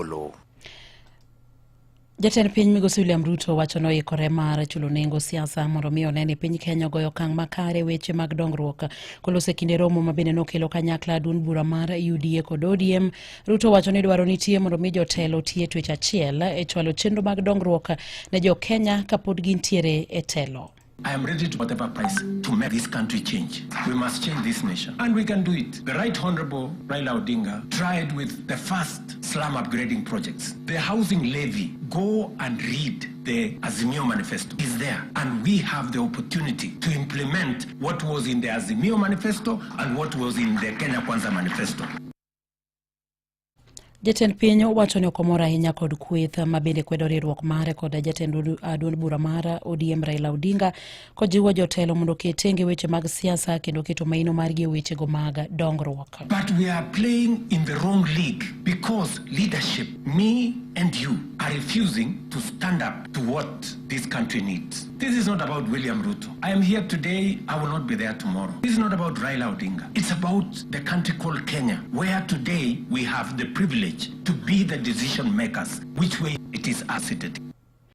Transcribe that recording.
polo. Jatend piny migosi William Ruto wacho no oikore mar chulo nengo siasa mondo mi onene piny Kenya ogoyo okang makare weche mag dongruok kolose kinde romo mabende nokelo kanyakla duond bura mar UDA kod ODM. Ruto wacho ni dwaro nitie mondo mi jotelo tie twech achiel e chwalo chenro mag dongruok ne jo Kenya kapod gintiere e telo. I am ready to whatever price to make this country change. We must change this nation. And we can do it. The Right Honorable Raila Odinga tried with the first slum upgrading projects. The housing levy, go and read the Azimio manifesto. Is there. And we have the opportunity to implement what was in the Azimio manifesto and what was in the Kenya Kwanza manifesto. Jatend piny wacho ni okomor ahinya kod kweth mabende kwedo riwruok mare kod jatend duond bura mar ODM Raila Odinga kojiwo jotelo mondo ketenge weche mag siasa kendo keto maino margi weche go mag dongruok. But we are playing in the wrong league because leadership, me and you, are refusing to stand up to what this country needs. This is not about William Ruto. I am here today, I will not be there tomorrow. This is not about Raila Odinga. It's about the country called Kenya, where today we have the privilege to be the decision makers, which way it is seated.